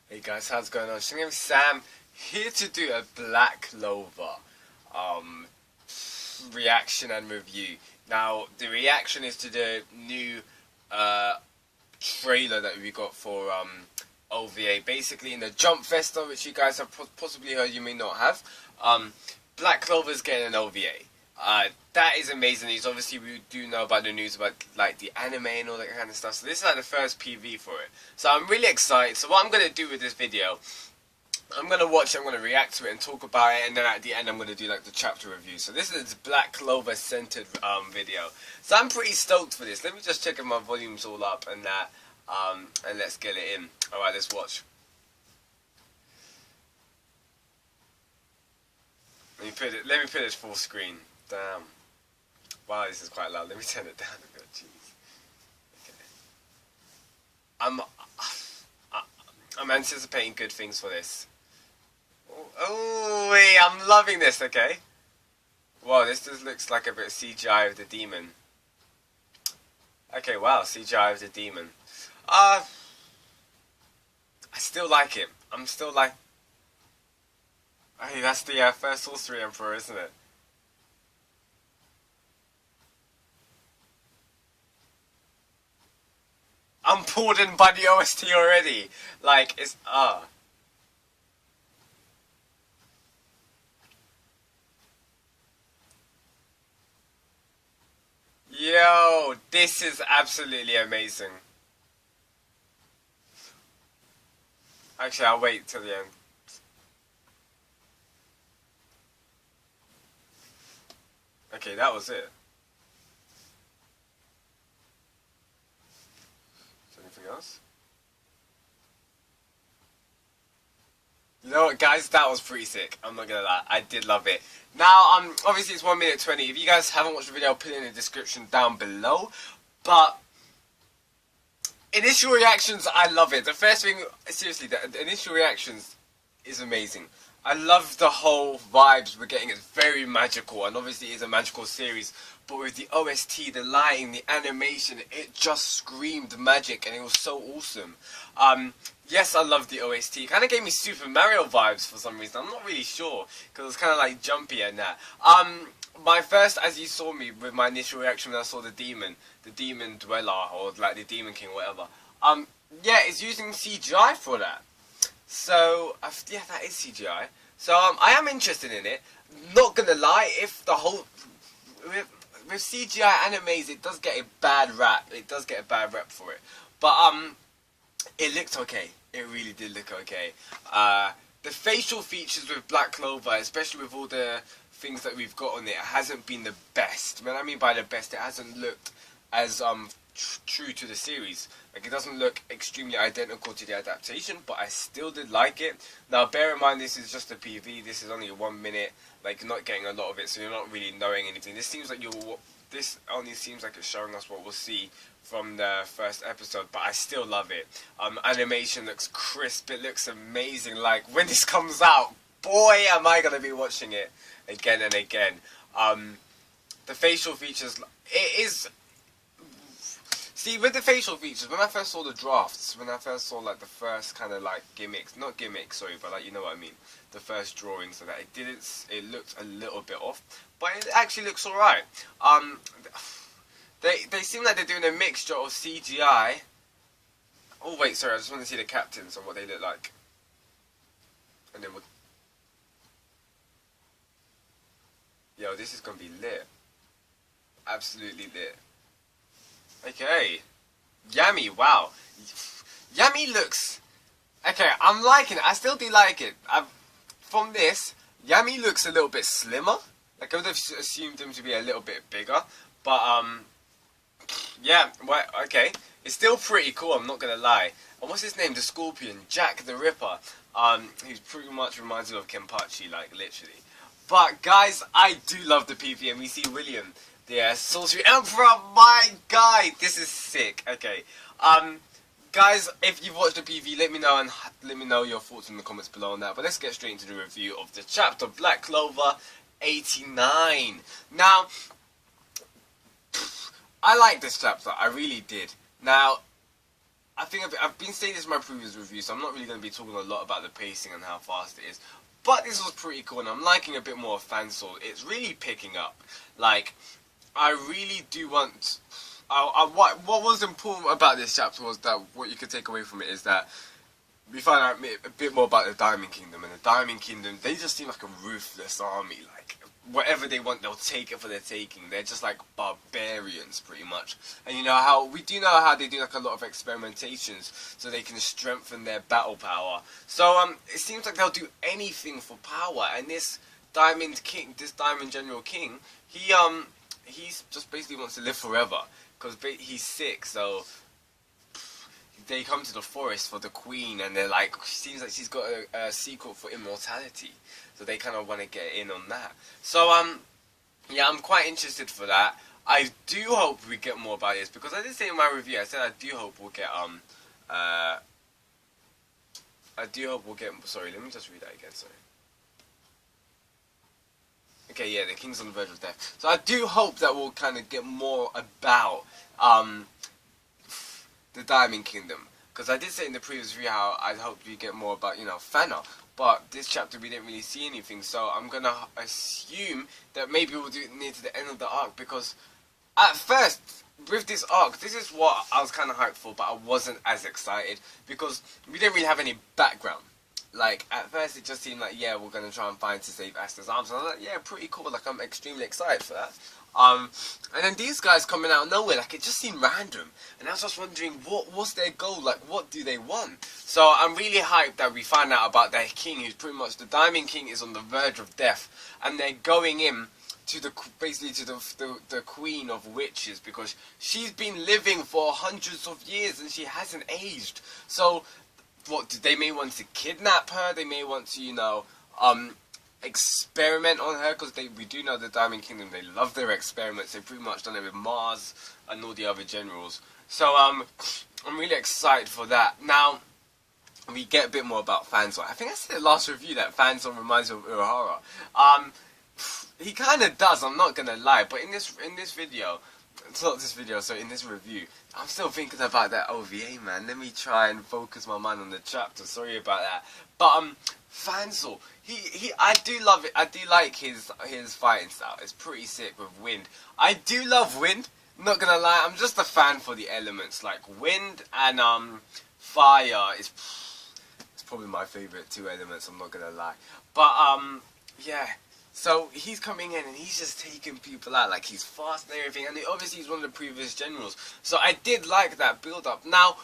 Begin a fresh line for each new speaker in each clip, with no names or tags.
Hey guys, how's it going on? So my name's Sam, here to do a Black Clover um, reaction and review. Now, the reaction is to the new trailer that we got for OVA. Basically, in the Jump Festa, which you guys have possibly heard, you may not have, Black Clover's getting an OVA. That is amazing news. Obviously, we do know about the news about like the anime and all that kind of stuff. So this is like the first PV for it. So I'm really excited. So what I'm gonna do with this video, I'm gonna watch it, I'm gonna react to it and talk about it, and then at the end I'm gonna do like the chapter review. So this is Black Clover centered video. So I'm pretty stoked for this. Let me just check if my volume's all up and that, and let's get it in. All right, let's watch. Let me put it full screen. Damn. Wow, this is quite loud. Let me turn it down a bit. Jeez. Okay. I'm anticipating good things for this. Oh, wait, I'm loving this. Okay. Wow, this just looks like a bit of CGI of the demon. Okay, wow, CGI of the demon. I still like it. I'm still like. Hey, that's the first sorcery emperor, isn't it? I'm pulled in by the OST already. Like, it's, Yo, this is absolutely amazing. Actually, I'll wait till the end. Okay, that was it. Is there anything else? You know what, guys? That was pretty sick. I'm not gonna lie. I did love it. Now, obviously it's 1 minute 20. If you guys haven't watched the video, I'll put it in the description down below. But initial reactions, I love it. The first thing, seriously, the initial reactions is amazing. I love the whole vibes we're getting. It's very magical, and obviously it's a magical series. But with the OST, the lighting, the animation, it just screamed magic, and it was so awesome. Yes, I love the OST. It kind of gave me Super Mario vibes for some reason. I'm not really sure, because it was kind of like jumpy and that. My first, as you saw me with my initial reaction when I saw the demon dweller, or like the demon king, whatever. Yeah, it's using CGI for that. So, yeah, that is CGI. So, I am interested in it. Not gonna lie, if the whole... With CGI animes, it does get a bad rap. It does get a bad rap for it. But, it looked okay. It really did look okay. The facial features with Black Clover, especially with all the things that we've got on it, hasn't been the best. When I mean by the best, it hasn't looked as, true to the series. Like, it doesn't look extremely identical to the adaptation, but I still did like it. Now, bear in mind, this is just a PV. This is only 1 minute. Like, you're not getting a lot of it, so you're not really knowing anything. This only seems like it's showing us what we'll see from the first episode, but I still love it. Animation looks crisp. It looks amazing. Like, when this comes out, boy, am I gonna be watching it again and again. The facial features, it is. See, with the facial features, when I first saw the drafts, when I first saw like the first kind of like gimmicks, not gimmicks, sorry, but like, you know what I mean, the first drawings of that, it looked a little bit off, but it actually looks alright. They seem like they're doing a mixture of CGI. Oh wait, sorry, I just want to see the captains and what they look like. And then yo, this is gonna be lit. Absolutely lit. Okay. Yami, wow. Yami looks... Okay, I'm liking it. I still do like it. From this, Yami looks a little bit slimmer. Like, I would have assumed him to be a little bit bigger. But, yeah, well, okay. It's still pretty cool, I'm not gonna lie. And what's his name? The Scorpion. Jack the Ripper. He pretty much reminds me of Kenpachi, like, literally. But, guys, I do love the PV, and we see William. The Sorcery Emperor, my guy, this is sick. Okay, guys, if you've watched the PV, let me know, and let me know your thoughts in the comments below on that. But let's get straight into the review of the chapter Black Clover 89. Now, I like this chapter, I really did. Now, I think I've been saying this in my previous review, so I'm not really going to be talking a lot about the pacing and how fast it is. But this was pretty cool, and I'm liking a bit more of Fanzel. It's really picking up. Like, I really do want... what was important about this chapter was that what you could take away from it is that we find out a bit more about the Diamond Kingdom. And the Diamond Kingdom, they just seem like a ruthless army. Like, whatever they want, they'll take it for their taking. They're just like barbarians, pretty much. And you know how, we do know how they do like a lot of experimentations so they can strengthen their battle power. So, it seems like they'll do anything for power. And this Diamond King, this Diamond General King, he's just basically wants to live forever. Because he's sick, so they come to the forest for the queen, and they're like, seems like she's got a secret for immortality, so they kind of want to get in on that. So yeah, I'm quite interested for that. I do hope we get more about this, because I did say in my review, I said I do hope we'll get sorry, let me just read that again. Sorry. Okay, yeah, the king's on the verge of death. So I do hope that we'll kind of get more about the Diamond Kingdom. Because I did say in the previous video how I hoped we get more about, you know, Fana. But this chapter we didn't really see anything. So I'm going to assume that maybe we'll do it near to the end of the arc. Because at first, with this arc, this is what I was kind of hyped for. But I wasn't as excited. Because we didn't really have any background. Like, at first it just seemed like, yeah, we're going to try and find to save Asta's arms. And I was like, yeah, pretty cool. Like, I'm extremely excited for that. And then these guys coming out of nowhere, like, it just seemed random. And I was just wondering, what's their goal? Like, what do they want? So I'm really hyped that we find out about their king, who's pretty much, the Diamond King is on the verge of death. And they're going in to basically to the queen of witches, because she's been living for hundreds of years and she hasn't aged. So they may want to kidnap her, they may want to, you know, experiment on her, because we do know the Diamond Kingdom, they love their experiments. They've pretty much done it with Mars and all the other generals. So I'm really excited for that. Now, we get a bit more about Fanzel. I think I said in the last review that Fanzel reminds me of Urahara. He kind of does, I'm not going to lie, but in this video, it's not this video, so in this review, I'm still thinking about that OVA, man. Let me try and focus my mind on the chapter. Sorry about that. But Fanzel, I do love it. I do like his fighting style. It's pretty sick with wind. I do love wind. Not gonna lie, I'm just a fan for the elements. Like wind and fire it's probably my favorite two elements. I'm not gonna lie. But yeah. So he's coming in and he's just taking people out, like he's fast and everything, and obviously he's one of the previous generals. So I did like that build up. Now,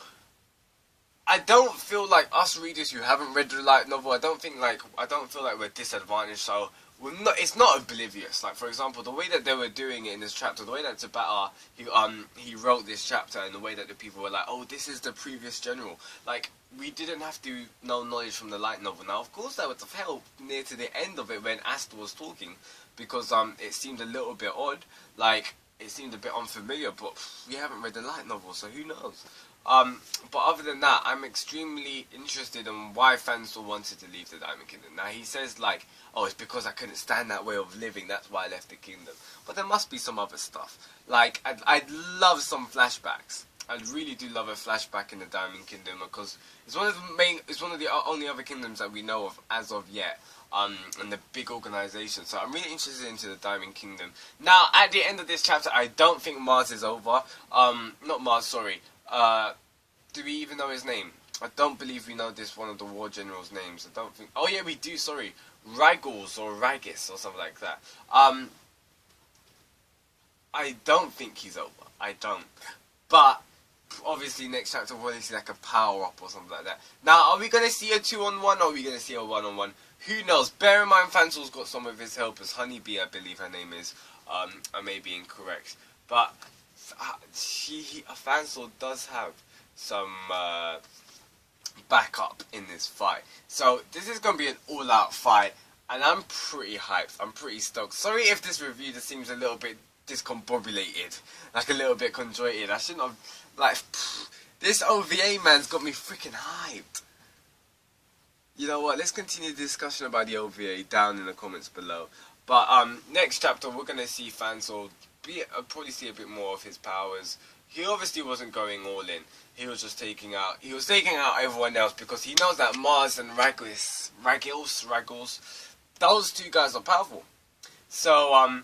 I don't feel like us readers who haven't read the light novel, I don't feel like we're disadvantaged. So it's not oblivious. Like for example, the way that they were doing it in this chapter, the way that Tabata he wrote this chapter, and the way that the people were like, oh, this is the previous general. Like we didn't have to know knowledge from the light novel. Now, of course, that would have helped near to the end of it when Asta was talking, because it seemed a little bit odd. Like it seemed a bit unfamiliar, but we haven't read the light novel, so who knows? But other than that, I'm extremely interested in why Fanzel wanted to leave the Diamond Kingdom. Now, he says, like, oh, it's because I couldn't stand that way of living, that's why I left the kingdom. But there must be some other stuff. Like, I'd love some flashbacks. I really do love a flashback in the Diamond Kingdom, because it's one of the only other kingdoms that we know of as of yet. And the big organization. So I'm really interested into the Diamond Kingdom. Now, at the end of this chapter, I don't think Mars is over. Not Mars, sorry. Do we even know his name? I don't believe we know this one of the war generals' names. I don't think... Oh yeah, we do, sorry. Radols or Ragis or something like that. I don't think he's over. I don't. But obviously next chapter we'll see like a power up or something like that. Now, are we going to see a 2-on-1 or are we going to see a 1-on-1? Who knows? Bear in mind Fanzel's got some of his helpers. Honeybee, I believe her name is. I may be incorrect. But Fanzel does have some backup in this fight. So this is going to be an all-out fight. And I'm pretty hyped. I'm pretty stoked. Sorry if this review just seems a little bit discombobulated. Like a little bit conjointed. I shouldn't have... Like, this OVA man's got me freaking hyped. You know what, let's continue the discussion about the OVA down in the comments below. But next chapter we're going to see Fanzel probably see a bit more of his powers. he obviously wasn't going all in. He was just taking out everyone else because he knows that Mars and Ragils, those two guys are powerful. So I'm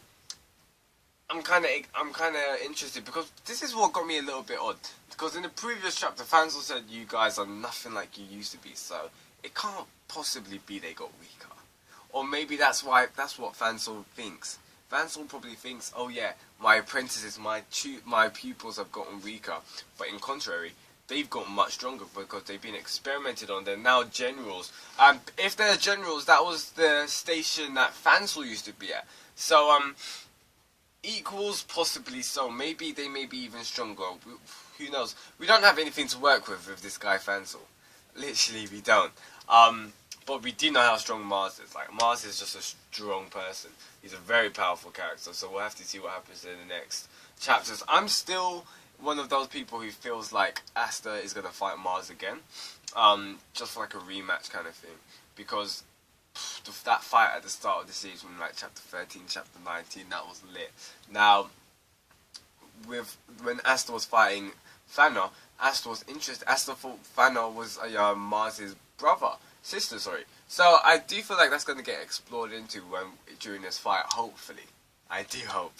kind of interested because this is what got me a little bit odd. Because in the previous chapter, Fanzel said you guys are nothing like you used to be, so it can't possibly be they got weaker. Or maybe that's what Fanzel thinks. Fanzel probably thinks, oh yeah, my apprentices, my pupils have gotten weaker, but in contrary, they've gotten much stronger because they've been experimented on. They're now generals. If they're generals, that was the station that Fanzel used to be at. So equals possibly so. Maybe they may be even stronger. Who knows? We don't have anything to work with this guy Fanzel. Literally, we don't. But we do know how strong Mars is. Like, Mars is just a strong person. He's a very powerful character, so we'll have to see what happens in the next chapters. I'm still one of those people who feels like Asta is going to fight Mars again. Just for like a rematch kind of thing. Because that fight at the start of the series, from like chapter 13, chapter 19, that was lit. Now, when Asta was fighting Fana, Asta was interested. Asta thought Fana was Mars's sister, sorry. So I do feel like that's going to get explored into during this fight, hopefully. I do hope.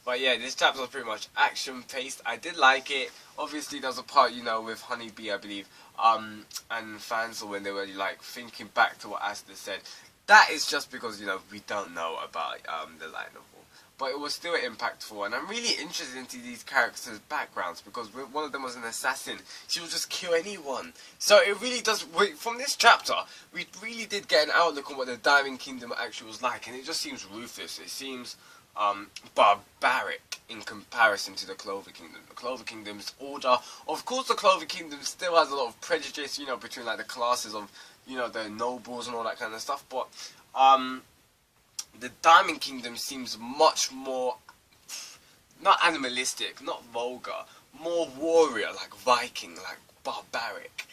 But yeah, this chapter was pretty much action-paced. I did like it. Obviously, there was a part, with Honeybee, I believe, and Fanzel when they were, like, thinking back to what Asta said. That is just because, we don't know about the light novel. But it was still impactful, and I'm really interested into these characters' backgrounds, because one of them was an assassin. She would just kill anyone. So it really does, from this chapter, we really did get an outlook on what the Diamond Kingdom actually was like, and it just seems ruthless. It seems barbaric in comparison to the Clover Kingdom. The Clover Kingdom's order. Of course, the Clover Kingdom still has a lot of prejudice, between like the classes of, the nobles and all that kind of stuff, but the Diamond Kingdom seems much more, not animalistic, not vulgar, more warrior, like Viking, like barbaric.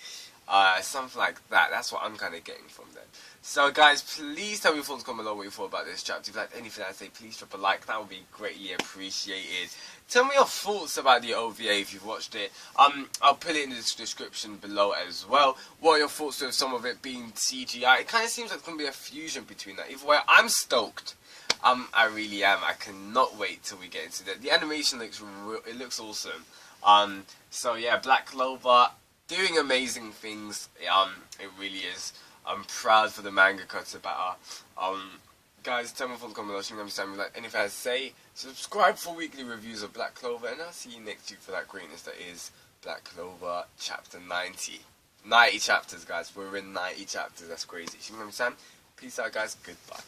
Something like that. That's what I'm kind of getting from them. So guys, please tell me your thoughts, comment below what you thought about this chapter. If you like anything I say, please drop a like. That would be greatly appreciated. Tell me your thoughts about the OVA if you've watched it. I'll put it in the description below as well. What are your thoughts with some of it being CGI? It kind of seems like it's going to be a fusion between that. Either way, I'm stoked. I really am. I cannot wait till we get into that. The animation looks awesome. So yeah, Black Clover doing amazing things. It really is. I'm proud for the mangaka to better. Guys, tell me in the comments below. Understand me like anything I say. Subscribe for weekly reviews of Black Clover, and I'll see you next week for that greatness that is Black Clover chapter 90. 90 chapters, guys. We're in 90 chapters. That's crazy. You know what I'm saying? Peace out, guys. Goodbye.